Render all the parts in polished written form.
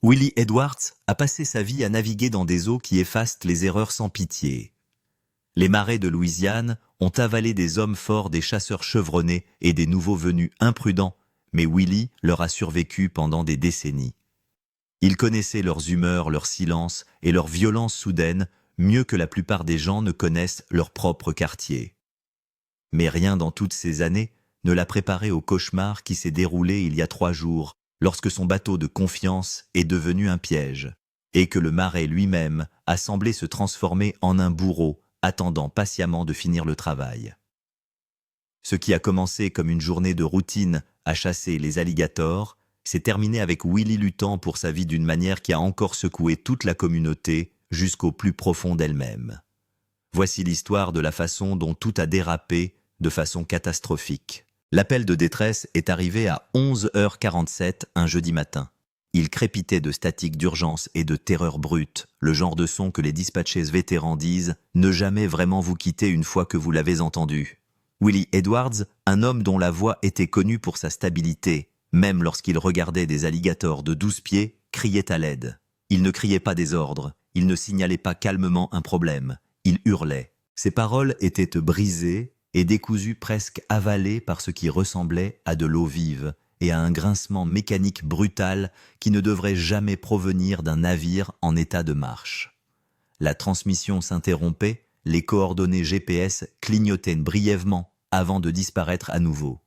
Willie Edwards a passé sa vie à naviguer dans des eaux qui effacent les erreurs sans pitié. Les marais de Louisiane ont avalé des hommes forts, des chasseurs chevronnés et des nouveaux venus imprudents, mais Willie leur a survécu pendant des décennies. Il connaissait leurs humeurs, leurs silences et leurs violences soudaines mieux que la plupart des gens ne connaissent leur propre quartier. Mais rien dans toutes ces années ne l'a préparé au cauchemar qui s'est déroulé il y a 3 jours, lorsque son bateau de confiance est devenu un piège, et que le marais lui-même a semblé se transformer en un bourreau, attendant patiemment de finir le travail. Ce qui a commencé comme une journée de routine à chasser les alligators s'est terminé avec Willie luttant pour sa vie d'une manière qui a encore secoué toute la communauté jusqu'au plus profond d'elle-même. Voici l'histoire de la façon dont tout a dérapé de façon catastrophique. L'appel de détresse est arrivé à 11h47 un jeudi matin. Il crépitait de statique d'urgence et de terreur brute, le genre de son que les dispatchers vétérans disent « ne jamais vraiment vous quitter une fois que vous l'avez entendu ». Willie Edwards, un homme dont la voix était connue pour sa stabilité, même lorsqu'il regardait des alligators de 12 pieds, criait à l'aide. Il ne criait pas des ordres, il ne signalait pas calmement un problème, il hurlait. Ses paroles étaient brisées et décousues, presque avalées par ce qui ressemblait à de l'eau vive et à un grincement mécanique brutal qui ne devrait jamais provenir d'un navire en état de marche. La transmission s'interrompait, les coordonnées GPS clignotaient brièvement avant de disparaître à nouveau.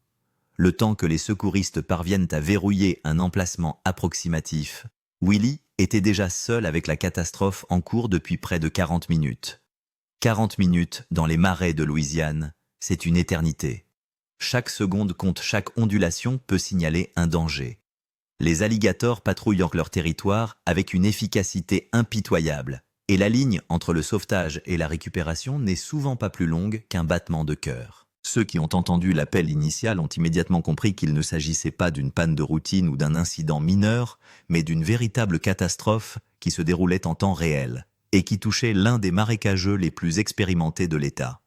Le temps que les secouristes parviennent à verrouiller un emplacement approximatif, Willie était déjà seul avec la catastrophe en cours depuis près de 40 minutes. 40 minutes dans les marais de Louisiane, c'est une éternité. Chaque seconde compte, chaque ondulation peut signaler un danger. Les alligators patrouillent leur territoire avec une efficacité impitoyable, et la ligne entre le sauvetage et la récupération n'est souvent pas plus longue qu'un battement de cœur. Ceux qui ont entendu l'appel initial ont immédiatement compris qu'il ne s'agissait pas d'une panne de routine ou d'un incident mineur, mais d'une véritable catastrophe qui se déroulait en temps réel et qui touchait l'un des marécageux les plus expérimentés de l'État.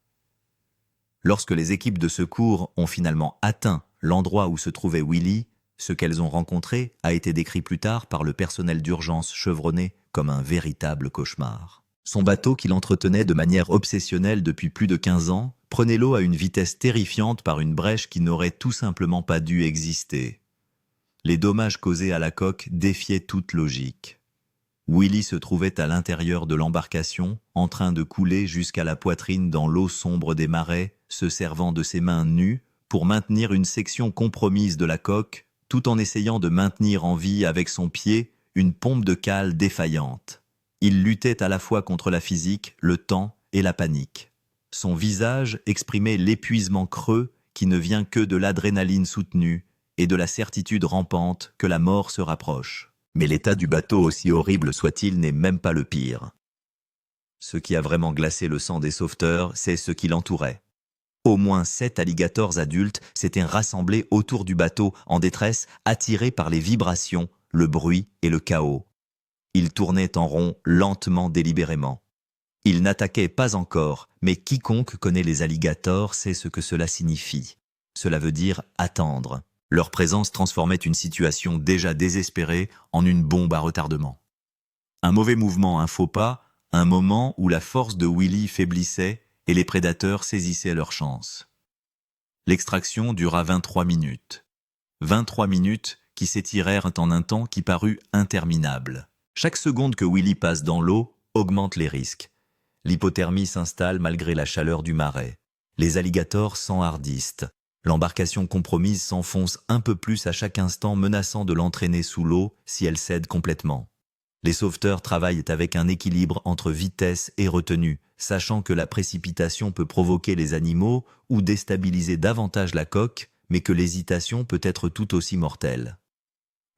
Lorsque les équipes de secours ont finalement atteint l'endroit où se trouvait Willie, ce qu'elles ont rencontré a été décrit plus tard par le personnel d'urgence chevronné comme un véritable cauchemar. Son bateau, qu'il entretenait de manière obsessionnelle depuis plus de 15 ans, prenait l'eau à une vitesse terrifiante par une brèche qui n'aurait tout simplement pas dû exister. Les dommages causés à la coque défiaient toute logique. Willie se trouvait à l'intérieur de l'embarcation, en train de couler jusqu'à la poitrine dans l'eau sombre des marais, se servant de ses mains nues pour maintenir une section compromise de la coque, tout en essayant de maintenir en vie avec son pied une pompe de cale défaillante. Il luttait à la fois contre la physique, le temps et la panique. Son visage exprimait l'épuisement creux qui ne vient que de l'adrénaline soutenue et de la certitude rampante que la mort se rapproche. Mais l'état du bateau, aussi horrible soit-il, n'est même pas le pire. Ce qui a vraiment glacé le sang des sauveteurs, c'est ce qui l'entourait. Au moins 7 alligators adultes s'étaient rassemblés autour du bateau en détresse, attirés par les vibrations, le bruit et le chaos. Ils tournaient en rond lentement, délibérément. Ils n'attaquaient pas encore, mais quiconque connaît les alligators sait ce que cela signifie. Cela veut dire attendre. Leur présence transformait une situation déjà désespérée en une bombe à retardement. Un mauvais mouvement, un faux pas, un moment où la force de Willie faiblissait et les prédateurs saisissaient leur chance. L'extraction dura 23 minutes. 23 minutes qui s'étirèrent en un temps qui parut interminable. Chaque seconde que Willie passe dans l'eau augmente les risques. L'hypothermie s'installe malgré la chaleur du marais. Les alligators s'enhardissent. L'embarcation compromise s'enfonce un peu plus à chaque instant, menaçant de l'entraîner sous l'eau si elle cède complètement. Les sauveteurs travaillent avec un équilibre entre vitesse et retenue, sachant que la précipitation peut provoquer les animaux ou déstabiliser davantage la coque, mais que l'hésitation peut être tout aussi mortelle.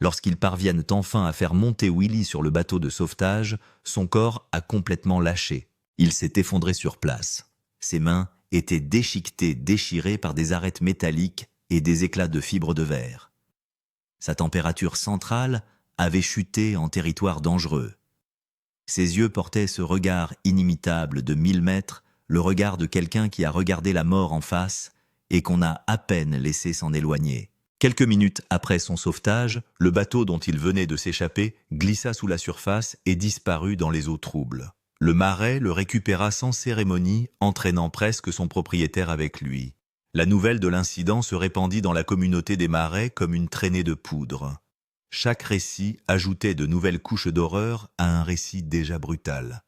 Lorsqu'ils parviennent enfin à faire monter Willie sur le bateau de sauvetage, son corps a complètement lâché. Il s'est effondré sur place. Ses mains étaient déchiquetées, déchirées par des arêtes métalliques et des éclats de fibres de verre. Sa température centrale avait chuté en territoire dangereux. Ses yeux portaient ce regard inimitable de 1000 mètres, le regard de quelqu'un qui a regardé la mort en face et qu'on a à peine laissé s'en éloigner. Quelques minutes après son sauvetage, le bateau dont il venait de s'échapper glissa sous la surface et disparut dans les eaux troubles. Le marais le récupéra sans cérémonie, entraînant presque son propriétaire avec lui. La nouvelle de l'incident se répandit dans la communauté des marais comme une traînée de poudre. Chaque récit ajoutait de nouvelles couches d'horreur à un récit déjà brutal.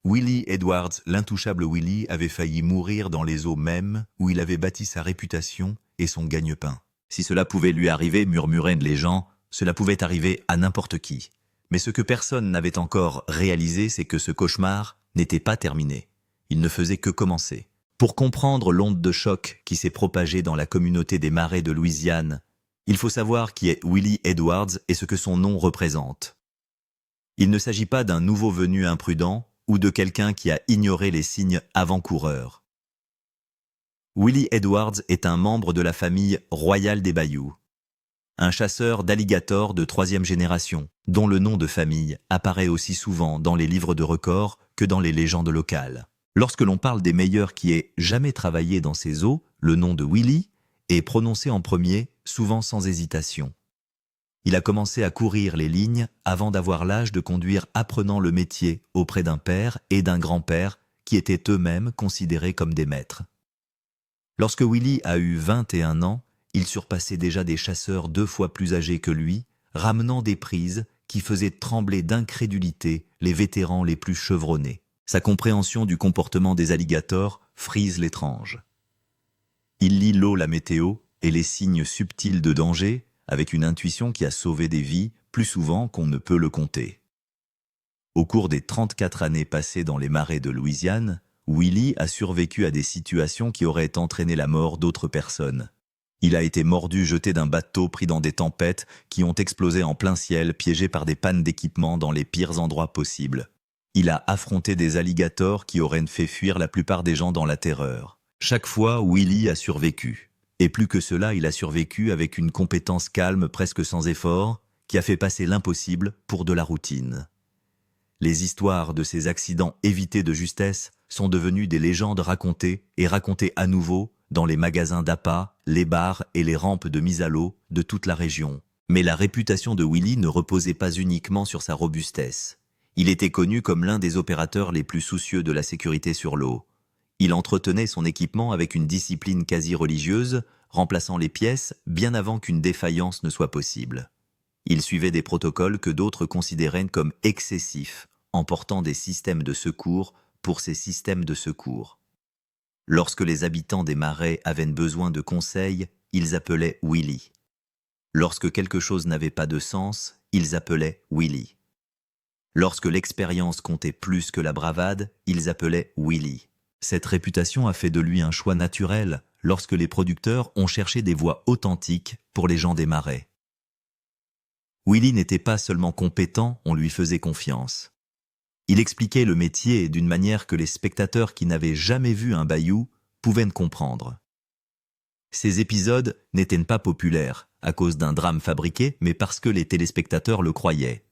Willie Edwards, l'intouchable Willie, avait failli mourir dans les eaux mêmes où il avait bâti sa réputation et son gagne-pain. Si cela pouvait lui arriver, murmuraient les gens, cela pouvait arriver à n'importe qui. Mais ce que personne n'avait encore réalisé, c'est que ce cauchemar n'était pas terminé. Il ne faisait que commencer. Pour comprendre l'onde de choc qui s'est propagée dans la communauté des marais de Louisiane, il faut savoir qui est Willie Edwards et ce que son nom représente. Il ne s'agit pas d'un nouveau venu imprudent ou de quelqu'un qui a ignoré les signes avant-coureurs. Willie Edwards est un membre de la famille royale des Bayous, un chasseur d'alligators de 3e génération, dont le nom de famille apparaît aussi souvent dans les livres de records que dans les légendes locales. Lorsque l'on parle des meilleurs qui aient jamais travaillé dans ces eaux, le nom de Willie est prononcé en premier, souvent sans hésitation. Il a commencé à courir les lignes avant d'avoir l'âge de conduire, apprenant le métier auprès d'un père et d'un grand-père qui étaient eux-mêmes considérés comme des maîtres. Lorsque Willie a eu 21 ans, il surpassait déjà des chasseurs 2 fois plus âgés que lui, ramenant des prises qui faisaient trembler d'incrédulité les vétérans les plus chevronnés. Sa compréhension du comportement des alligators frise l'étrange. Il lit l'eau, la météo et les signes subtils de danger avec une intuition qui a sauvé des vies plus souvent qu'on ne peut le compter. Au cours des 34 années passées dans les marais de Louisiane, Willie a survécu à des situations qui auraient entraîné la mort d'autres personnes. Il a été mordu, jeté d'un bateau, pris dans des tempêtes qui ont explosé en plein ciel, piégé par des pannes d'équipement dans les pires endroits possibles. Il a affronté des alligators qui auraient fait fuir la plupart des gens dans la terreur. Chaque fois, Willie a survécu. Et plus que cela, il a survécu avec une compétence calme, presque sans effort, qui a fait passer l'impossible pour de la routine. Les histoires de ces accidents évités de justesse sont devenues des légendes racontées et racontées à nouveau dans les magasins d'appât, les bars et les rampes de mise à l'eau de toute la région. Mais la réputation de Willie ne reposait pas uniquement sur sa robustesse. Il était connu comme l'un des opérateurs les plus soucieux de la sécurité sur l'eau. Il entretenait son équipement avec une discipline quasi religieuse, remplaçant les pièces bien avant qu'une défaillance ne soit possible. Il suivait des protocoles que d'autres considéraient comme excessifs, emportant des systèmes de secours pour ces systèmes de secours. Lorsque les habitants des marais avaient besoin de conseils, ils appelaient Willie. Lorsque quelque chose n'avait pas de sens, ils appelaient Willie. Lorsque l'expérience comptait plus que la bravade, ils appelaient Willie. Cette réputation a fait de lui un choix naturel lorsque les producteurs ont cherché des voix authentiques pour les gens des marais. Willie n'était pas seulement compétent, on lui faisait confiance. Il expliquait le métier d'une manière que les spectateurs qui n'avaient jamais vu un bayou pouvaient comprendre. Ces épisodes n'étaient pas populaires à cause d'un drame fabriqué, mais parce que les téléspectateurs le croyaient.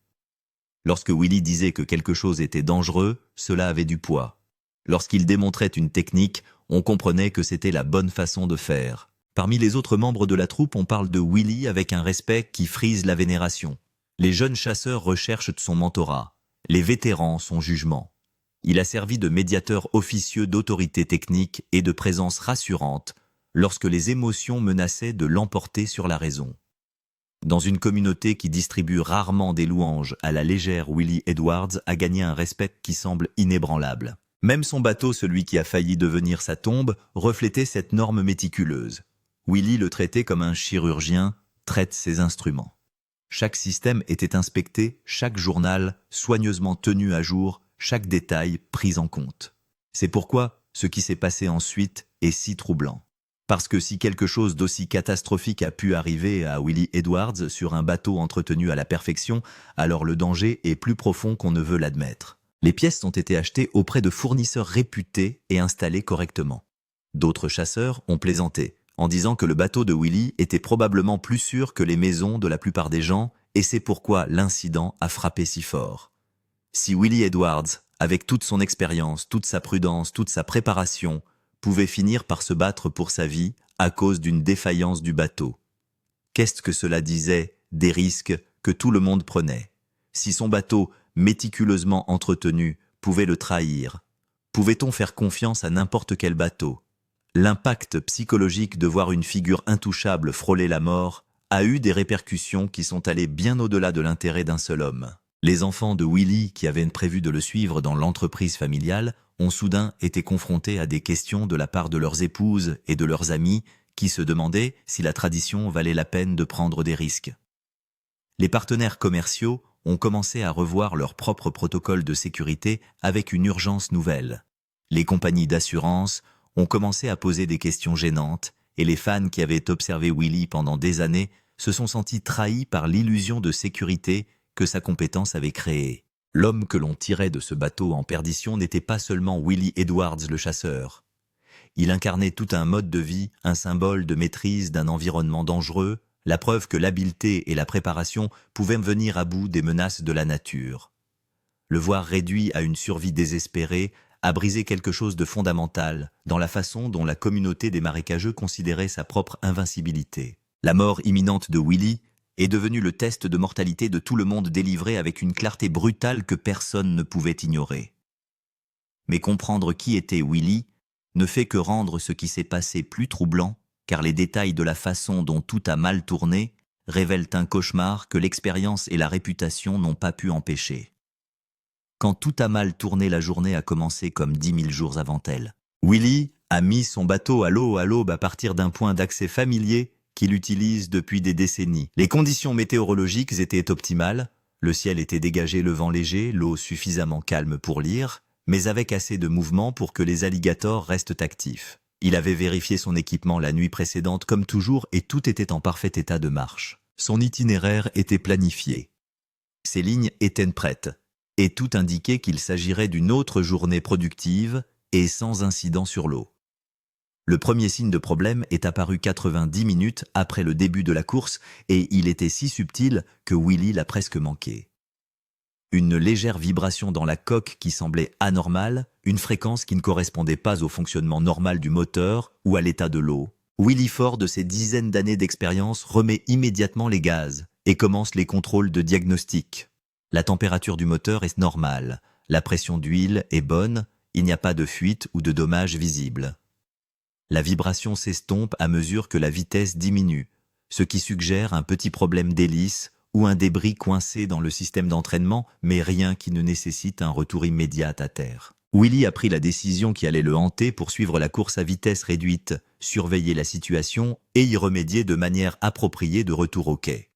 Lorsque Willie disait que quelque chose était dangereux, cela avait du poids. Lorsqu'il démontrait une technique, on comprenait que c'était la bonne façon de faire. Parmi les autres membres de la troupe, on parle de Willie avec un respect qui frise la vénération. Les jeunes chasseurs recherchent son mentorat, les vétérans son jugement. Il a servi de médiateur officieux d'autorité technique et de présence rassurante lorsque les émotions menaçaient de l'emporter sur la raison. Dans une communauté qui distribue rarement des louanges à la légère, Willie Edwards a gagné un respect qui semble inébranlable. Même son bateau, celui qui a failli devenir sa tombe, reflétait cette norme méticuleuse. Willie le traitait comme un chirurgien traite ses instruments. Chaque système était inspecté, chaque journal soigneusement tenu à jour, chaque détail pris en compte. C'est pourquoi ce qui s'est passé ensuite est si troublant. Parce que si quelque chose d'aussi catastrophique a pu arriver à Willie Edwards sur un bateau entretenu à la perfection, alors le danger est plus profond qu'on ne veut l'admettre. Les pièces ont été achetées auprès de fournisseurs réputés et installées correctement. D'autres chasseurs ont plaisanté, en disant que le bateau de Willie était probablement plus sûr que les maisons de la plupart des gens, et c'est pourquoi l'incident a frappé si fort. Si Willie Edwards, avec toute son expérience, toute sa prudence, toute sa préparation, pouvait finir par se battre pour sa vie à cause d'une défaillance du bateau, Qu'est-ce que cela disait des risques que tout le monde prenait? Si son bateau, méticuleusement entretenu, pouvait le trahir, pouvait-on faire confiance à n'importe quel bateau? L'impact psychologique de voir une figure intouchable frôler la mort a eu des répercussions qui sont allées bien au-delà de l'intérêt d'un seul homme. Les enfants de Willie, qui avaient prévu de le suivre dans l'entreprise familiale, ont soudain été confrontés à des questions de la part de leurs épouses et de leurs amis qui se demandaient si la tradition valait la peine de prendre des risques. Les partenaires commerciaux ont commencé à revoir leurs propres protocoles de sécurité avec une urgence nouvelle. Les compagnies d'assurance ont commencé à poser des questions gênantes et les fans qui avaient observé Willie pendant des années se sont sentis trahis par l'illusion de sécurité que sa compétence avait créée. L'homme que l'on tirait de ce bateau en perdition n'était pas seulement Willie Edwards le chasseur. Il incarnait tout un mode de vie, un symbole de maîtrise d'un environnement dangereux, la preuve que l'habileté et la préparation pouvaient venir à bout des menaces de la nature. Le voir réduit à une survie désespérée a brisé quelque chose de fondamental dans la façon dont la communauté des marécageux considérait sa propre invincibilité. La mort imminente de Willie est devenue le test de mortalité de tout le monde délivré avec une clarté brutale que personne ne pouvait ignorer. Mais comprendre qui était Willie ne fait que rendre ce qui s'est passé plus troublant, car les détails de la façon dont tout a mal tourné révèlent un cauchemar que l'expérience et la réputation n'ont pas pu empêcher. Quand tout a mal tourné, la journée a commencé comme 10 000 jours avant elle. Willie a mis son bateau à l'eau à l'aube à partir d'un point d'accès familier qu'il utilise depuis des décennies. Les conditions météorologiques étaient optimales, le ciel était dégagé, le vent léger, l'eau suffisamment calme pour lire, mais avec assez de mouvement pour que les alligators restent actifs. Il avait vérifié son équipement la nuit précédente comme toujours et tout était en parfait état de marche. Son itinéraire était planifié. Ses lignes étaient prêtes. Et tout indiquait qu'il s'agirait d'une autre journée productive et sans incident sur l'eau. Le premier signe de problème est apparu 90 minutes après le début de la course et il était si subtil que Willie l'a presque manqué. Une légère vibration dans la coque qui semblait anormale, une fréquence qui ne correspondait pas au fonctionnement normal du moteur ou à l'état de l'eau. Willie, fort de ses dizaines d'années d'expérience, remet immédiatement les gaz et commence les contrôles de diagnostic. La température du moteur est normale, la pression d'huile est bonne, il n'y a pas de fuite ou de dommages visibles. La vibration s'estompe à mesure que la vitesse diminue, ce qui suggère un petit problème d'hélice ou un débris coincé dans le système d'entraînement, mais rien qui ne nécessite un retour immédiat à terre. Willie a pris la décision qui allait le hanter pour suivre la course à vitesse réduite, surveiller la situation et y remédier de manière appropriée de retour au quai.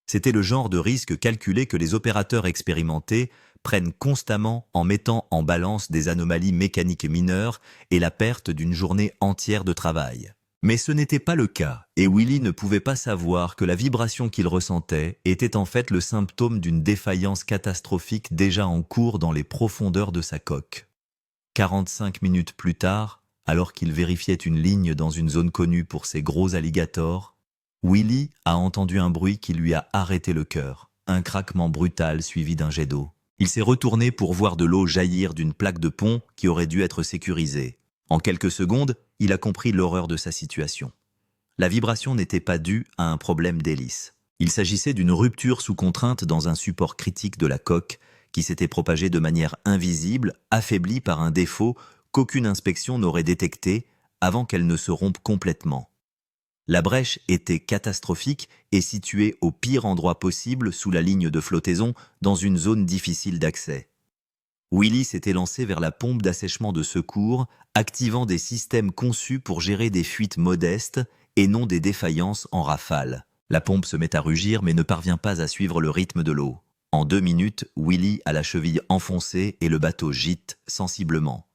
C'était le genre de risque calculé que les opérateurs expérimentés prennent constamment en mettant en balance des anomalies mécaniques mineures et la perte d'une journée entière de travail. Mais ce n'était pas le cas, et Willie ne pouvait pas savoir que la vibration qu'il ressentait était en fait le symptôme d'une défaillance catastrophique déjà en cours dans les profondeurs de sa coque. 45 minutes plus tard, alors qu'il vérifiait une ligne dans une zone connue pour ses gros alligators, Willie a entendu un bruit qui lui a arrêté le cœur, un craquement brutal suivi d'un jet d'eau. Il s'est retourné pour voir de l'eau jaillir d'une plaque de pont qui aurait dû être sécurisée. En quelques secondes, il a compris l'horreur de sa situation. La vibration n'était pas due à un problème d'hélice. Il s'agissait d'une rupture sous contrainte dans un support critique de la coque qui s'était propagée de manière invisible, affaiblie par un défaut qu'aucune inspection n'aurait détecté avant qu'elle ne se rompe complètement. La brèche était catastrophique et située au pire endroit possible sous la ligne de flottaison dans une zone difficile d'accès. Willie s'était lancé vers la pompe d'assèchement de secours, activant des systèmes conçus pour gérer des fuites modestes et non des défaillances en rafale. La pompe se met à rugir mais ne parvient pas à suivre le rythme de l'eau. En 2 minutes, Willie a la cheville enfoncée et le bateau gîte sensiblement.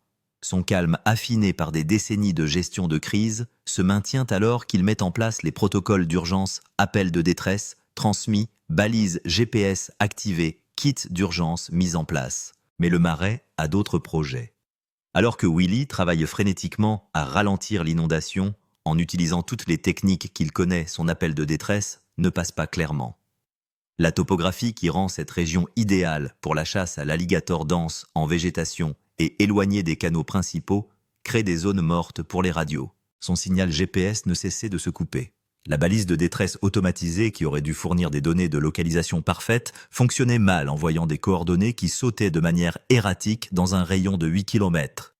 Son calme affiné par des décennies de gestion de crise se maintient alors qu'il met en place les protocoles d'urgence, appels de détresse, transmis, balises GPS activées, kits d'urgence mis en place. Mais le marais a d'autres projets. Alors que Willie travaille frénétiquement à ralentir l'inondation, en utilisant toutes les techniques qu'il connaît, son appel de détresse ne passe pas clairement. La topographie qui rend cette région idéale pour la chasse à l'alligator dense en végétation et éloigné des canaux principaux crée des zones mortes pour les radios. Son signal GPS ne cessait de se couper. La balise de détresse automatisée qui aurait dû fournir des données de localisation parfaites fonctionnait mal, envoyant des coordonnées qui sautaient de manière erratique dans un rayon de 8 km.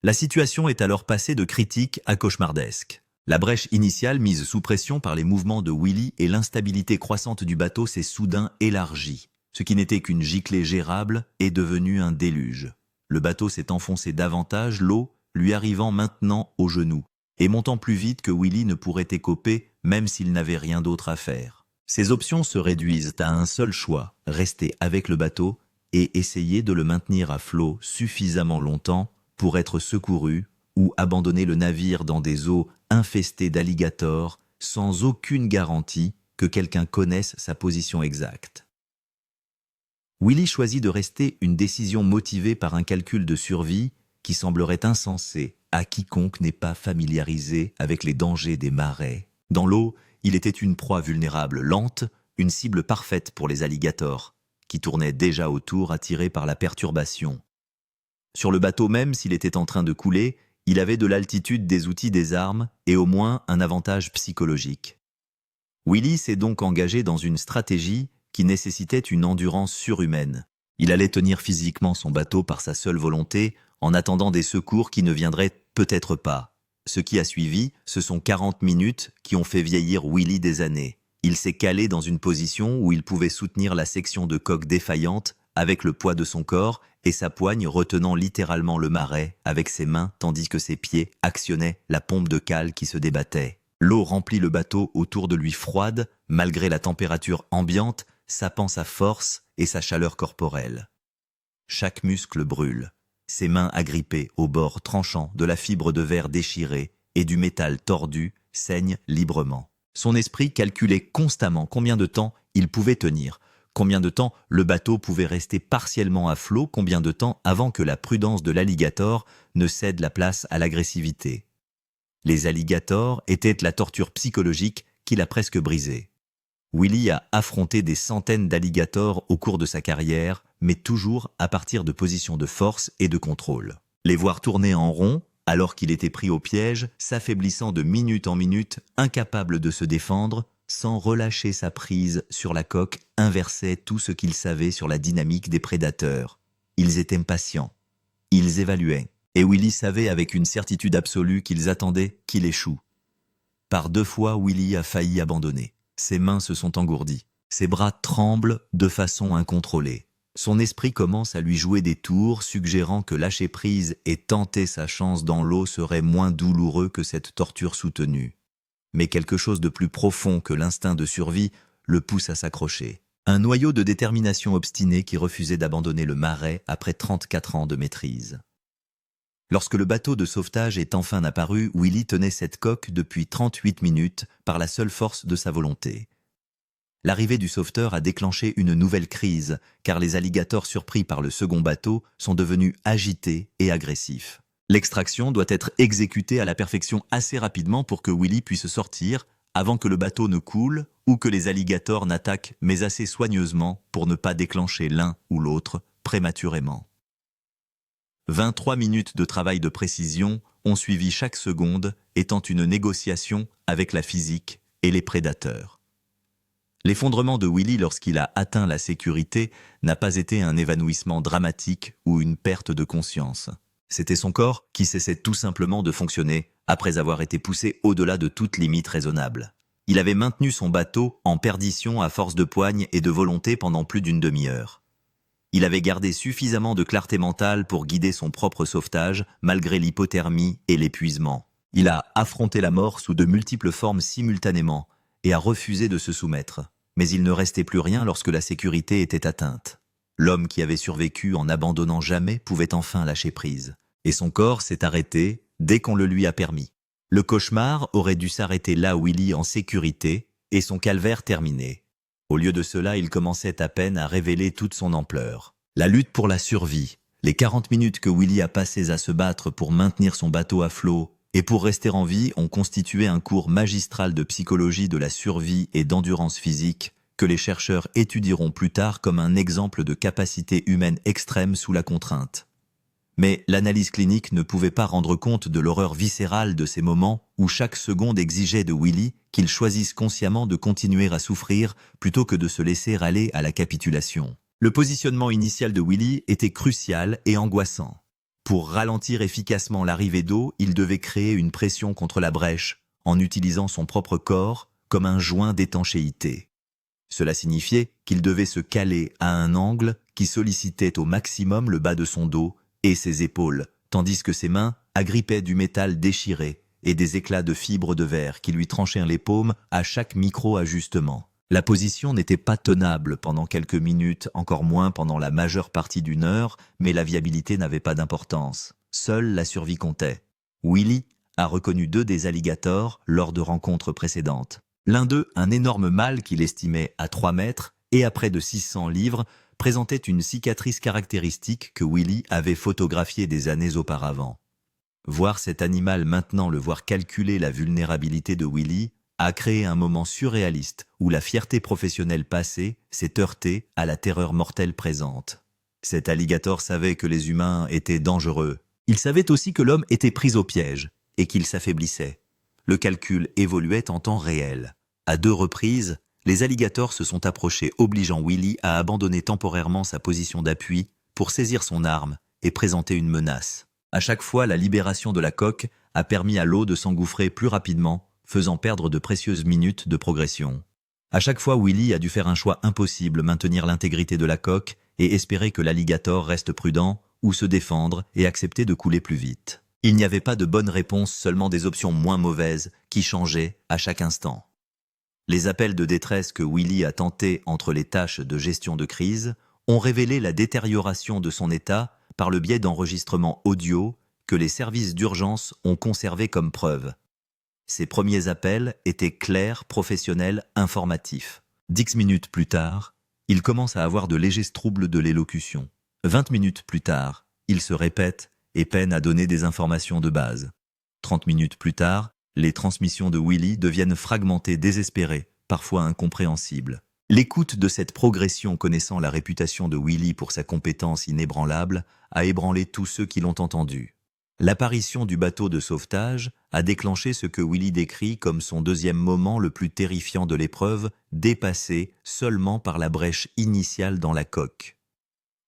La situation est alors passée de critique à cauchemardesque. La brèche initiale mise sous pression par les mouvements de Willy et l'instabilité croissante du bateau s'est soudain élargie. Ce qui n'était qu'une giclée gérable est devenu un déluge. Le bateau s'est enfoncé davantage, l'eau lui arrivant maintenant aux genoux, et montant plus vite que Willy ne pourrait écoper même s'il n'avait rien d'autre à faire. Ses options se réduisent à un seul choix, rester avec le bateau et essayer de le maintenir à flot suffisamment longtemps pour être secouru ou abandonner le navire dans des eaux infestées d'alligators sans aucune garantie que quelqu'un connaisse sa position exacte. Willy choisit de rester, une décision motivée par un calcul de survie qui semblerait insensé à quiconque n'est pas familiarisé avec les dangers des marais. Dans l'eau, il était une proie vulnérable, lente, une cible parfaite pour les alligators, qui tournaient déjà autour attirés par la perturbation. Sur le bateau même, s'il était en train de couler, il avait de l'altitude, des outils, des armes et au moins un avantage psychologique. Willy s'est donc engagé dans une stratégie qui nécessitait une endurance surhumaine. Il allait tenir physiquement son bateau par sa seule volonté, en attendant des secours qui ne viendraient peut-être pas. Ce qui a suivi, ce sont 40 minutes qui ont fait vieillir Willy des années. Il s'est calé dans une position où il pouvait soutenir la section de coque défaillante avec le poids de son corps et sa poigne retenant littéralement le marais avec ses mains tandis que ses pieds actionnaient la pompe de cale qui se débattait. L'eau remplit le bateau autour de lui froide, malgré la température ambiante, sapant sa force et sa chaleur corporelle. Chaque muscle brûle. Ses mains agrippées au bord tranchant de la fibre de verre déchirée et du métal tordu saignent librement. Son esprit calculait constamment combien de temps il pouvait tenir, combien de temps le bateau pouvait rester partiellement à flot, combien de temps avant que la prudence de l'alligator ne cède la place à l'agressivité. Les alligators étaient la torture psychologique qui l'a presque brisé. Willy a affronté des centaines d'alligators au cours de sa carrière, mais toujours à partir de positions de force et de contrôle. Les voir tourner en rond, alors qu'il était pris au piège, s'affaiblissant de minute en minute, incapable de se défendre, sans relâcher sa prise sur la coque, inversait tout ce qu'ils savaient sur la dynamique des prédateurs. Ils étaient patients. Ils évaluaient. Et Willy savait avec une certitude absolue qu'ils attendaient qu'il échoue. Par 2 fois, Willy a failli abandonner. Ses mains se sont engourdies. Ses bras tremblent de façon incontrôlée. Son esprit commence à lui jouer des tours, suggérant que lâcher prise et tenter sa chance dans l'eau serait moins douloureux que cette torture soutenue. Mais quelque chose de plus profond que l'instinct de survie le pousse à s'accrocher. Un noyau de détermination obstinée qui refusait d'abandonner le marais après 34 ans de maîtrise. Lorsque le bateau de sauvetage est enfin apparu, Willy tenait cette coque depuis 38 minutes par la seule force de sa volonté. L'arrivée du sauveteur a déclenché une nouvelle crise, car les alligators surpris par le second bateau sont devenus agités et agressifs. L'extraction doit être exécutée à la perfection assez rapidement pour que Willy puisse sortir, avant que le bateau ne coule ou que les alligators n'attaquent, mais assez soigneusement pour ne pas déclencher l'un ou l'autre prématurément. 23 minutes de travail de précision ont suivi, chaque seconde étant une négociation avec la physique et les prédateurs. L'effondrement de Willy lorsqu'il a atteint la sécurité n'a pas été un évanouissement dramatique ou une perte de conscience. C'était son corps qui cessait tout simplement de fonctionner après avoir été poussé au-delà de toute limite raisonnable. Il avait maintenu son bateau en perdition à force de poigne et de volonté pendant plus d'une demi-heure. Il avait gardé suffisamment de clarté mentale pour guider son propre sauvetage malgré l'hypothermie et l'épuisement. Il a affronté la mort sous de multiples formes simultanément et a refusé de se soumettre. Mais il ne restait plus rien lorsque la sécurité était atteinte. L'homme qui avait survécu en n'abandonnant jamais pouvait enfin lâcher prise. Et son corps s'est arrêté dès qu'on le lui a permis. Le cauchemar aurait dû s'arrêter là où Willy en sécurité et son calvaire terminé. Au lieu de cela, il commençait à peine à révéler toute son ampleur. La lutte pour la survie, les 40 minutes que Willy a passées à se battre pour maintenir son bateau à flot et pour rester en vie ont constitué un cours magistral de psychologie de la survie et d'endurance physique que les chercheurs étudieront plus tard comme un exemple de capacité humaine extrême sous la contrainte. Mais l'analyse clinique ne pouvait pas rendre compte de l'horreur viscérale de ces moments où chaque seconde exigeait de Willy qu'il choisisse consciemment de continuer à souffrir plutôt que de se laisser aller à la capitulation. Le positionnement initial de Willy était crucial et angoissant. Pour ralentir efficacement l'arrivée d'eau, il devait créer une pression contre la brèche en utilisant son propre corps comme un joint d'étanchéité. Cela signifiait qu'il devait se caler à un angle qui sollicitait au maximum le bas de son dos et ses épaules, tandis que ses mains agrippaient du métal déchiré et des éclats de fibres de verre qui lui tranchaient les paumes à chaque micro-ajustement. La position n'était pas tenable pendant quelques minutes, encore moins pendant la majeure partie d'une heure, mais la viabilité n'avait pas d'importance. Seule la survie comptait. Willy a reconnu 2 des alligators lors de rencontres précédentes. L'un d'eux, un énorme mâle qu'il estimait à 3 mètres et à près de 600 livres, présentait une cicatrice caractéristique que Willy avait photographiée des années auparavant. Voir cet animal maintenant le voir calculer la vulnérabilité de Willy a créé un moment surréaliste où la fierté professionnelle passée s'est heurtée à la terreur mortelle présente. Cet alligator savait que les humains étaient dangereux. Il savait aussi que l'homme était pris au piège et qu'il s'affaiblissait. Le calcul évoluait en temps réel. À 2 reprises, les alligators se sont approchés, obligeant Willy à abandonner temporairement sa position d'appui pour saisir son arme et présenter une menace. À chaque fois, la libération de la coque a permis à l'eau de s'engouffrer plus rapidement, faisant perdre de précieuses minutes de progression. À chaque fois, Willy a dû faire un choix impossible, maintenir l'intégrité de la coque et espérer que l'alligator reste prudent ou se défendre et accepter de couler plus vite. Il n'y avait pas de bonne réponse, seulement des options moins mauvaises qui changeaient à chaque instant. Les appels de détresse que Willy a tentés entre les tâches de gestion de crise ont révélé la détérioration de son état par le biais d'enregistrements audio que les services d'urgence ont conservés comme preuve. Ces premiers appels étaient clairs, professionnels, informatifs. 10 minutes plus tard, il commence à avoir de légers troubles de l'élocution. 20 minutes plus tard, il se répète et peine à donner des informations de base. 30 minutes plus tard, les transmissions de Willy deviennent fragmentées, désespérées, parfois incompréhensibles. L'écoute de cette progression, connaissant la réputation de Willy pour sa compétence inébranlable, a ébranlé tous ceux qui l'ont entendu. L'apparition du bateau de sauvetage a déclenché ce que Willy décrit comme son deuxième moment le plus terrifiant de l'épreuve, dépassé seulement par la brèche initiale dans la coque.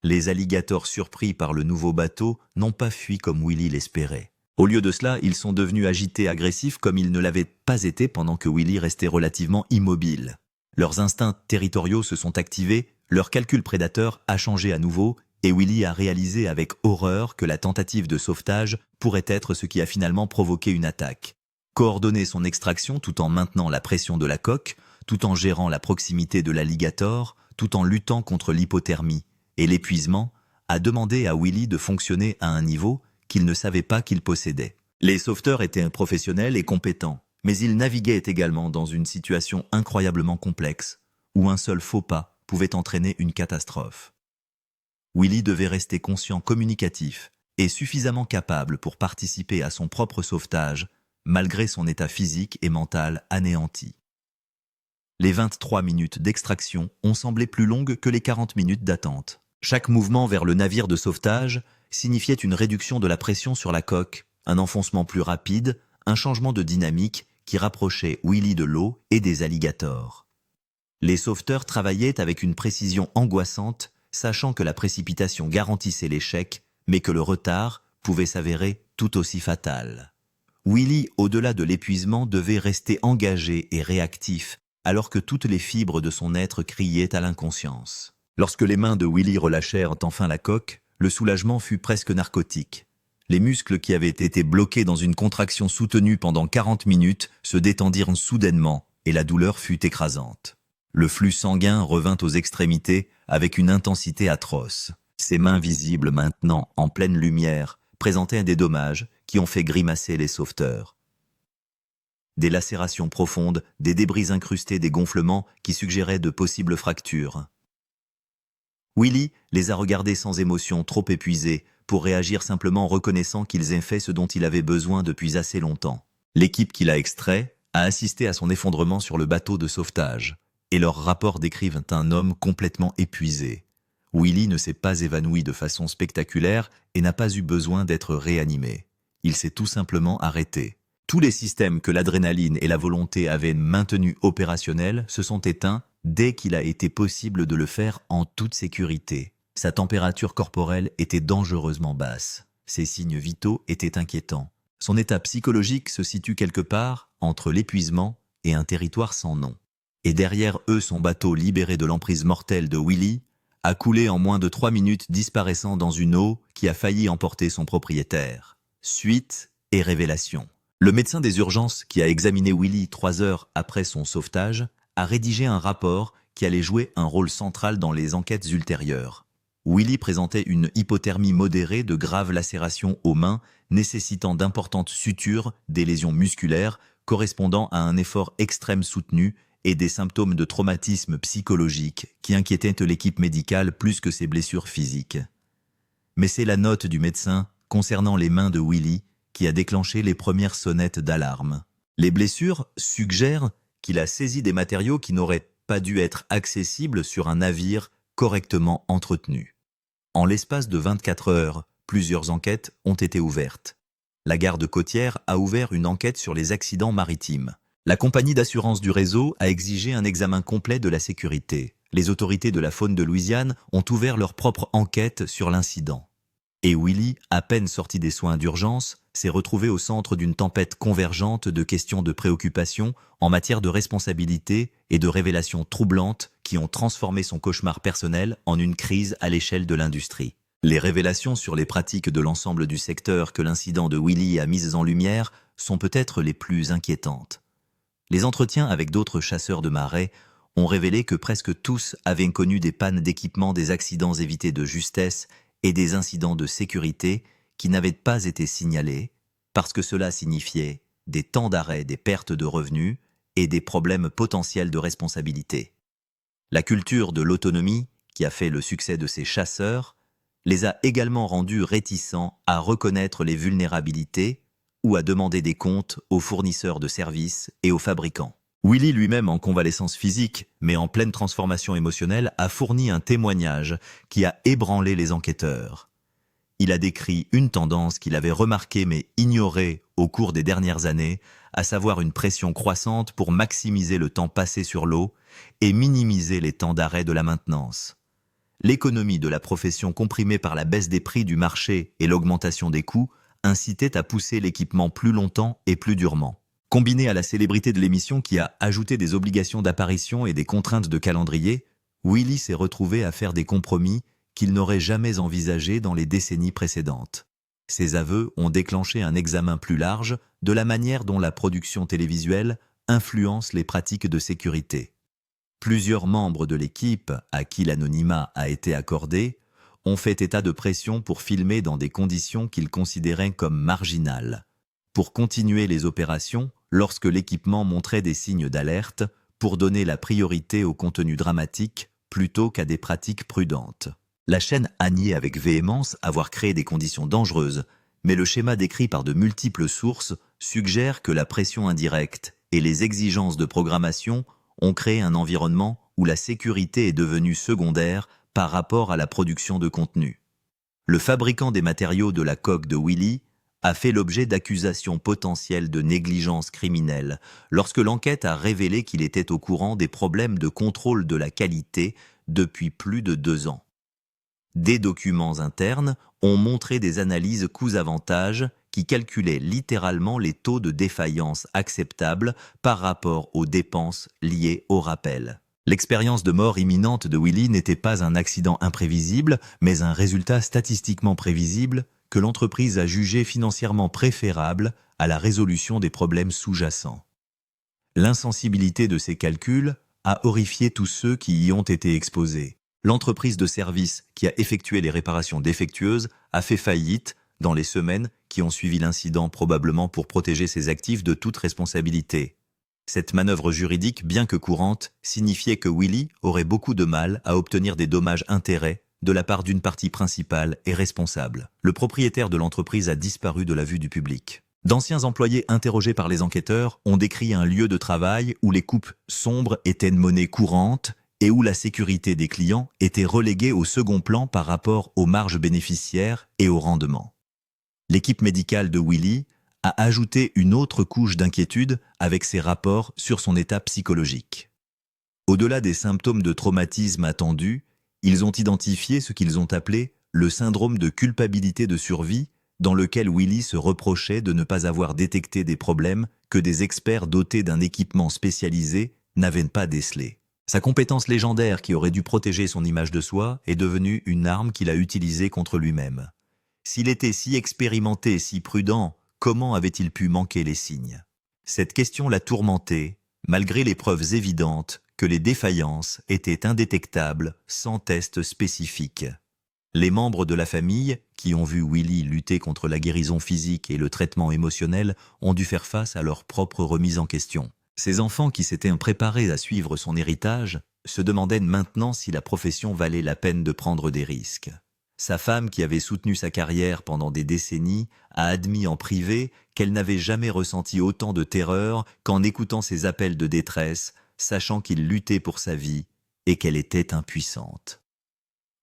Les alligators surpris par le nouveau bateau n'ont pas fui comme Willy l'espérait. Au lieu de cela, ils sont devenus agités, agressifs comme ils ne l'avaient pas été pendant que Willy restait relativement immobile. Leurs instincts territoriaux se sont activés, leur calcul prédateur a changé à nouveau et Willy a réalisé avec horreur que la tentative de sauvetage pourrait être ce qui a finalement provoqué une attaque. Coordonner son extraction tout en maintenant la pression de la coque, tout en gérant la proximité de l'alligator, tout en luttant contre l'hypothermie et l'épuisement, a demandé à Willy de fonctionner à un niveau qu'il ne savait pas qu'il possédait. Les sauveteurs étaient professionnels et compétents, mais ils naviguaient également dans une situation incroyablement complexe, où un seul faux pas pouvait entraîner une catastrophe. Willy devait rester conscient, communicatif et suffisamment capable pour participer à son propre sauvetage, malgré son état physique et mental anéanti. Les 23 minutes d'extraction ont semblé plus longues que les 40 minutes d'attente. Chaque mouvement vers le navire de sauvetage signifiait une réduction de la pression sur la coque, un enfoncement plus rapide, un changement de dynamique qui rapprochait Willy de l'eau et des alligators. Les sauveteurs travaillaient avec une précision angoissante, sachant que la précipitation garantissait l'échec, mais que le retard pouvait s'avérer tout aussi fatal. Willy, au-delà de l'épuisement, devait rester engagé et réactif, alors que toutes les fibres de son être criaient à l'inconscience. Lorsque les mains de Willy relâchèrent enfin la coque, le soulagement fut presque narcotique. Les muscles qui avaient été bloqués dans une contraction soutenue pendant 40 minutes se détendirent soudainement et la douleur fut écrasante. Le flux sanguin revint aux extrémités avec une intensité atroce. Ses mains visibles maintenant en pleine lumière présentaient des dommages qui ont fait grimacer les sauveteurs. Des lacérations profondes, des débris incrustés, des gonflements qui suggéraient de possibles fractures. Willy les a regardés sans émotion, trop épuisés, pour réagir simplement reconnaissant qu'ils aient fait ce dont il avait besoin depuis assez longtemps. L'équipe qui l'a extrait a assisté à son effondrement sur le bateau de sauvetage, et leurs rapports décrivent un homme complètement épuisé. Willy ne s'est pas évanoui de façon spectaculaire et n'a pas eu besoin d'être réanimé. Il s'est tout simplement arrêté. Tous les systèmes que l'adrénaline et la volonté avaient maintenus opérationnels se sont éteints dès qu'il a été possible de le faire en toute sécurité. Sa température corporelle était dangereusement basse. Ses signes vitaux étaient inquiétants. Son état psychologique se situe quelque part entre l'épuisement et un territoire sans nom. Et derrière eux, son bateau libéré de l'emprise mortelle de Willy a coulé en moins de 3 minutes, disparaissant dans une eau qui a failli emporter son propriétaire. Suite et révélation. Le médecin des urgences qui a examiné Willy 3 heures après son sauvetage a rédigé un rapport qui allait jouer un rôle central dans les enquêtes ultérieures. Willy présentait une hypothermie modérée de graves lacérations aux mains, nécessitant d'importantes sutures, des lésions musculaires correspondant à un effort extrême soutenu et des symptômes de traumatisme psychologique qui inquiétaient l'équipe médicale plus que ses blessures physiques. Mais c'est la note du médecin concernant les mains de Willy qui a déclenché les premières sonnettes d'alarme. Les blessures suggèrent qu'il a saisi des matériaux qui n'auraient pas dû être accessibles sur un navire correctement entretenu. En l'espace de 24 heures, plusieurs enquêtes ont été ouvertes. La garde côtière a ouvert une enquête sur les accidents maritimes. La compagnie d'assurance du réseau a exigé un examen complet de la sécurité. Les autorités de la faune de Louisiane ont ouvert leur propre enquête sur l'incident. Et Willy, à peine sorti des soins d'urgence, s'est retrouvé au centre d'une tempête convergente de questions de préoccupation en matière de responsabilité et de révélations troublantes qui ont transformé son cauchemar personnel en une crise à l'échelle de l'industrie. Les révélations sur les pratiques de l'ensemble du secteur que l'incident de Willy a mises en lumière sont peut-être les plus inquiétantes. Les entretiens avec d'autres chasseurs de marais ont révélé que presque tous avaient connu des pannes d'équipement, des accidents évités de justesse et des incidents de sécurité qui n'avaient pas été signalés parce que cela signifiait des temps d'arrêt, des pertes de revenus et des problèmes potentiels de responsabilité. La culture de l'autonomie, qui a fait le succès de ces chasseurs, les a également rendus réticents à reconnaître les vulnérabilités ou à demander des comptes aux fournisseurs de services et aux fabricants. Willy lui-même en convalescence physique, mais en pleine transformation émotionnelle, a fourni un témoignage qui a ébranlé les enquêteurs. Il a décrit une tendance qu'il avait remarquée mais ignorée au cours des dernières années, à savoir une pression croissante pour maximiser le temps passé sur l'eau et minimiser les temps d'arrêt de la maintenance. L'économie de la profession comprimée par la baisse des prix du marché et l'augmentation des coûts incitait à pousser l'équipement plus longtemps et plus durement. Combiné à la célébrité de l'émission qui a ajouté des obligations d'apparition et des contraintes de calendrier, Willy s'est retrouvé à faire des compromis qu'il n'aurait jamais envisagés dans les décennies précédentes. Ses aveux ont déclenché un examen plus large de la manière dont la production télévisuelle influence les pratiques de sécurité. Plusieurs membres de l'équipe, à qui l'anonymat a été accordé, ont fait état de pression pour filmer dans des conditions qu'ils considéraient comme marginales, pour continuer les opérations lorsque l'équipement montrait des signes d'alerte, pour donner la priorité au contenu dramatique plutôt qu'à des pratiques prudentes. La chaîne a nié avec véhémence avoir créé des conditions dangereuses, mais le schéma décrit par de multiples sources suggère que la pression indirecte et les exigences de programmation ont créé un environnement où la sécurité est devenue secondaire par rapport à la production de contenu. Le fabricant des matériaux de la coque de Willy a fait l'objet d'accusations potentielles de négligence criminelle lorsque l'enquête a révélé qu'il était au courant des problèmes de contrôle de la qualité depuis plus de 2 ans. Des documents internes ont montré des analyses coûts-avantages qui calculaient littéralement les taux de défaillance acceptables par rapport aux dépenses liées au rappel. L'expérience de mort imminente de Willy n'était pas un accident imprévisible, mais un résultat statistiquement prévisible que l'entreprise a jugé financièrement préférable à la résolution des problèmes sous-jacents. L'insensibilité de ces calculs a horrifié tous ceux qui y ont été exposés. L'entreprise de service qui a effectué les réparations défectueuses a fait faillite dans les semaines qui ont suivi l'incident, probablement pour protéger ses actifs de toute responsabilité. Cette manœuvre juridique, bien que courante, signifiait que Willy aurait beaucoup de mal à obtenir des dommages-intérêts de la part d'une partie principale et responsable. Le propriétaire de l'entreprise a disparu de la vue du public. D'anciens employés interrogés par les enquêteurs ont décrit un lieu de travail où les coupes sombres étaient une monnaie courante et où la sécurité des clients était reléguée au second plan par rapport aux marges bénéficiaires et au rendement. L'équipe médicale de Willy a ajouté une autre couche d'inquiétude avec ses rapports sur son état psychologique. Au-delà des symptômes de traumatisme attendus, ils ont identifié ce qu'ils ont appelé le syndrome de culpabilité de survie, dans lequel Willy se reprochait de ne pas avoir détecté des problèmes que des experts dotés d'un équipement spécialisé n'avaient pas décelés. Sa compétence légendaire qui aurait dû protéger son image de soi est devenue une arme qu'il a utilisée contre lui-même. S'il était si expérimenté et si prudent, comment avait-il pu manquer les signes? Cette question l'a tourmenté, malgré les preuves évidentes que les défaillances étaient indétectables sans test spécifique. Les membres de la famille, qui ont vu Willy lutter contre la guérison physique et le traitement émotionnel, ont dû faire face à leur propre remise en question. Ces enfants qui s'étaient préparés à suivre son héritage se demandaient maintenant si la profession valait la peine de prendre des risques. Sa femme, qui avait soutenu sa carrière pendant des décennies, a admis en privé qu'elle n'avait jamais ressenti autant de terreur qu'en écoutant ses appels de détresse, sachant qu'il luttait pour sa vie et qu'elle était impuissante.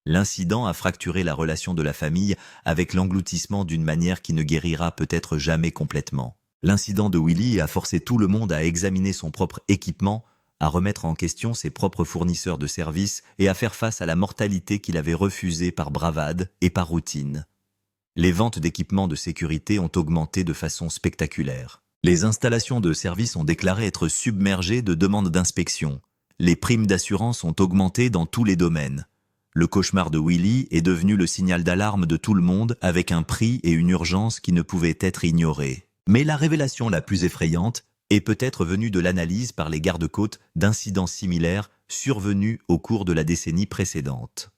L'incident a fracturé la relation de la famille avec l'engloutissement d'une manière qui ne guérira peut-être jamais complètement. L'incident de Willy a forcé tout le monde à examiner son propre équipement, à remettre en question ses propres fournisseurs de services et à faire face à la mortalité qu'il avait refusée par bravade et par routine. Les ventes d'équipements de sécurité ont augmenté de façon spectaculaire. Les installations de services ont déclaré être submergées de demandes d'inspection. Les primes d'assurance ont augmenté dans tous les domaines. Le cauchemar de Willy est devenu le signal d'alarme de tout le monde avec un prix et une urgence qui ne pouvaient être ignorés. Mais la révélation la plus effrayante est peut-être venue de l'analyse par les gardes-côtes d'incidents similaires survenus au cours de la décennie précédente.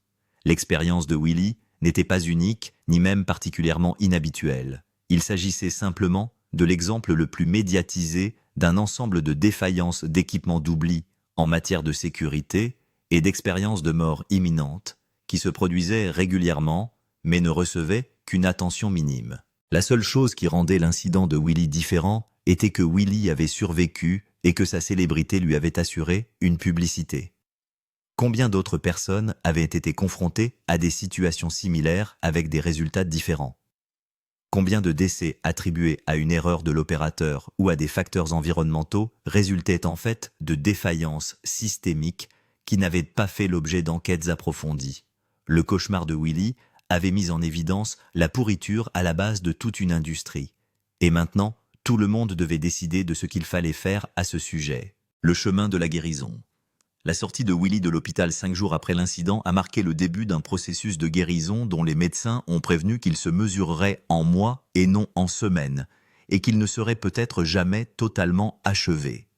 L'expérience de Willy n'était pas unique, ni même particulièrement inhabituelle. Il s'agissait simplement de l'exemple le plus médiatisé d'un ensemble de défaillances d'équipements d'oubli en matière de sécurité et d'expériences de mort imminente qui se produisaient régulièrement, mais ne recevaient qu'une attention minime. La seule chose qui rendait l'incident de Willy différent était que Willy avait survécu et que sa célébrité lui avait assuré une publicité. Combien d'autres personnes avaient été confrontées à des situations similaires avec des résultats différents? Combien de décès attribués à une erreur de l'opérateur ou à des facteurs environnementaux résultaient en fait de défaillances systémiques qui n'avaient pas fait l'objet d'enquêtes approfondies? Le cauchemar de Willy avait mis en évidence la pourriture à la base de toute une industrie. Et maintenant, tout le monde devait décider de ce qu'il fallait faire à ce sujet. Le chemin de la guérison. La sortie de Willy de l'hôpital 5 jours après l'incident a marqué le début d'un processus de guérison dont les médecins ont prévenu qu'il se mesurerait en mois et non en semaines, et qu'il ne serait peut-être jamais totalement achevé.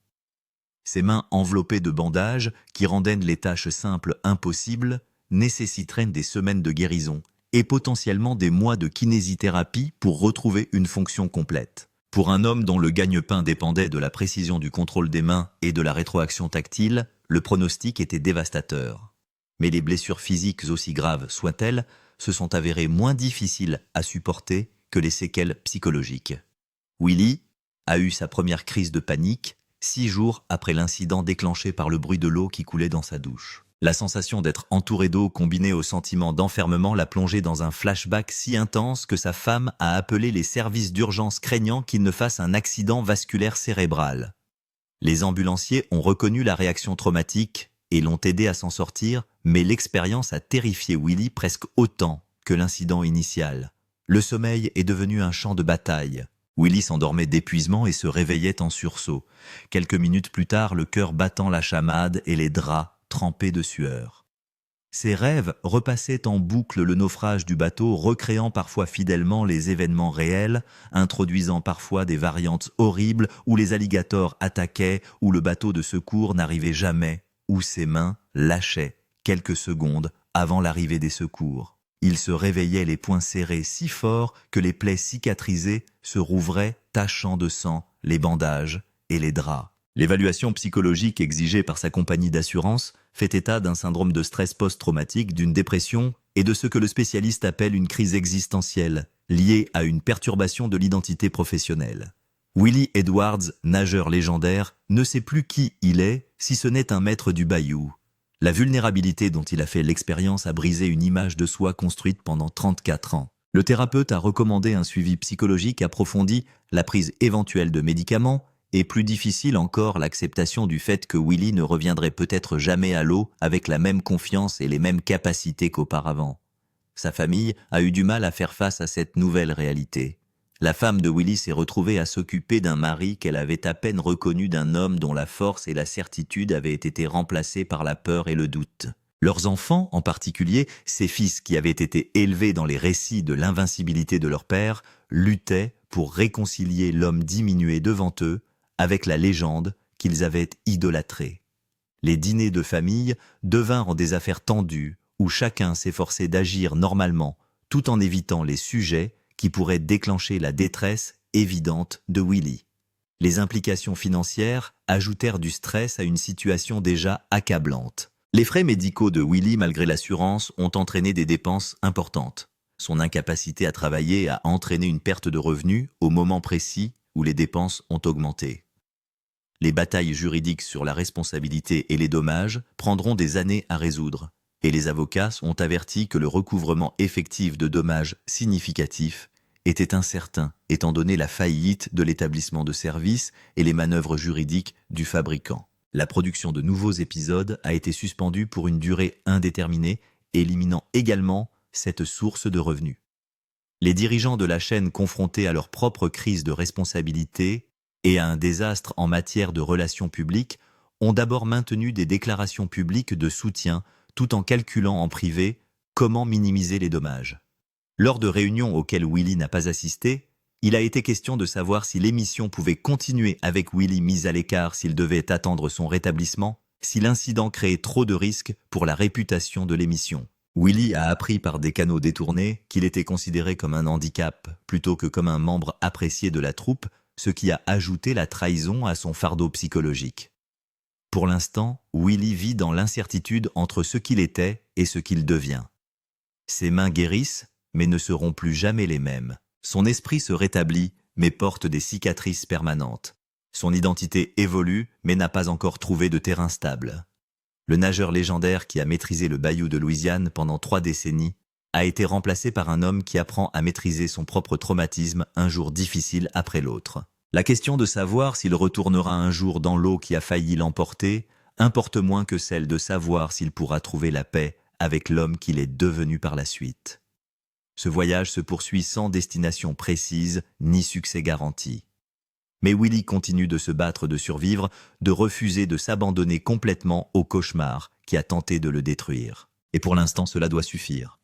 Ses mains enveloppées de bandages, qui rendaient les tâches simples impossibles, nécessiteraient des semaines de guérison, et potentiellement des mois de kinésithérapie pour retrouver une fonction complète. Pour un homme dont le gagne-pain dépendait de la précision du contrôle des mains et de la rétroaction tactile, le pronostic était dévastateur. Mais les blessures physiques aussi graves soient-elles, se sont avérées moins difficiles à supporter que les séquelles psychologiques. Willy a eu sa première crise de panique 6 jours après l'incident déclenché par le bruit de l'eau qui coulait dans sa douche. La sensation d'être entouré d'eau combinée au sentiment d'enfermement l'a plongé dans un flashback si intense que sa femme a appelé les services d'urgence craignant qu'il ne fasse un accident vasculaire cérébral. Les ambulanciers ont reconnu la réaction traumatique et l'ont aidé à s'en sortir, mais l'expérience a terrifié Willy presque autant que l'incident initial. Le sommeil est devenu un champ de bataille. Willy s'endormait d'épuisement et se réveillait en sursaut. Quelques minutes plus tard, le cœur battant la chamade et les draps trempés de sueur. Ses rêves repassaient en boucle le naufrage du bateau, recréant parfois fidèlement les événements réels, introduisant parfois des variantes horribles où les alligators attaquaient, où le bateau de secours n'arrivait jamais, où ses mains lâchaient quelques secondes avant l'arrivée des secours. Il se réveillait les poings serrés si fort que les plaies cicatrisées se rouvraient, tachant de sang les bandages et les draps. L'évaluation psychologique exigée par sa compagnie d'assurance fait état d'un syndrome de stress post-traumatique, d'une dépression et de ce que le spécialiste appelle une crise existentielle, liée à une perturbation de l'identité professionnelle. Willy Edwards, nageur légendaire, ne sait plus qui il est si ce n'est un maître du bayou. La vulnérabilité dont il a fait l'expérience a brisé une image de soi construite pendant 34 ans. Le thérapeute a recommandé un suivi psychologique approfondi, la prise éventuelle de médicaments, et plus difficile encore l'acceptation du fait que Willy ne reviendrait peut-être jamais à l'eau avec la même confiance et les mêmes capacités qu'auparavant. Sa famille a eu du mal à faire face à cette nouvelle réalité. La femme de Willy s'est retrouvée à s'occuper d'un mari qu'elle avait à peine reconnu d'un homme dont la force et la certitude avaient été remplacées par la peur et le doute. Leurs enfants, en particulier, ces fils qui avaient été élevés dans les récits de l'invincibilité de leur père, luttaient pour réconcilier l'homme diminué devant eux avec la légende qu'ils avaient idolâtrée. Les dîners de famille devinrent des affaires tendues où chacun s'efforçait d'agir normalement tout en évitant les sujets qui pourraient déclencher la détresse évidente de Willy. Les implications financières ajoutèrent du stress à une situation déjà accablante. Les frais médicaux de Willy, malgré l'assurance, ont entraîné des dépenses importantes. Son incapacité à travailler a entraîné une perte de revenus au moment précis où les dépenses ont augmenté. Les batailles juridiques sur la responsabilité et les dommages prendront des années à résoudre, et les avocats ont averti que le recouvrement effectif de dommages significatifs était incertain, étant donné la faillite de l'établissement de service et les manœuvres juridiques du fabricant. La production de nouveaux épisodes a été suspendue pour une durée indéterminée, éliminant également cette source de revenus. Les dirigeants de la chaîne, confrontés à leur propre crise de responsabilité et à un désastre en matière de relations publiques, ont d'abord maintenu des déclarations publiques de soutien tout en calculant en privé comment minimiser les dommages. Lors de réunions auxquelles Willy n'a pas assisté, il a été question de savoir si l'émission pouvait continuer avec Willy mis à l'écart s'il devait attendre son rétablissement, si l'incident créait trop de risques pour la réputation de l'émission. Willy a appris par des canaux détournés qu'il était considéré comme un handicap plutôt que comme un membre apprécié de la troupe, ce qui a ajouté la trahison à son fardeau psychologique. Pour l'instant, Willy vit dans l'incertitude entre ce qu'il était et ce qu'il devient. Ses mains guérissent, mais ne seront plus jamais les mêmes. Son esprit se rétablit, mais porte des cicatrices permanentes. Son identité évolue, mais n'a pas encore trouvé de terrain stable. Le nageur légendaire qui a maîtrisé le bayou de Louisiane pendant 3 décennies a été remplacé par un homme qui apprend à maîtriser son propre traumatisme un jour difficile après l'autre. La question de savoir s'il retournera un jour dans l'eau qui a failli l'emporter importe moins que celle de savoir s'il pourra trouver la paix avec l'homme qu'il est devenu par la suite. Ce voyage se poursuit sans destination précise ni succès garanti. Mais Willy continue de se battre, de survivre, de refuser de s'abandonner complètement au cauchemar qui a tenté de le détruire. Et pour l'instant, cela doit suffire.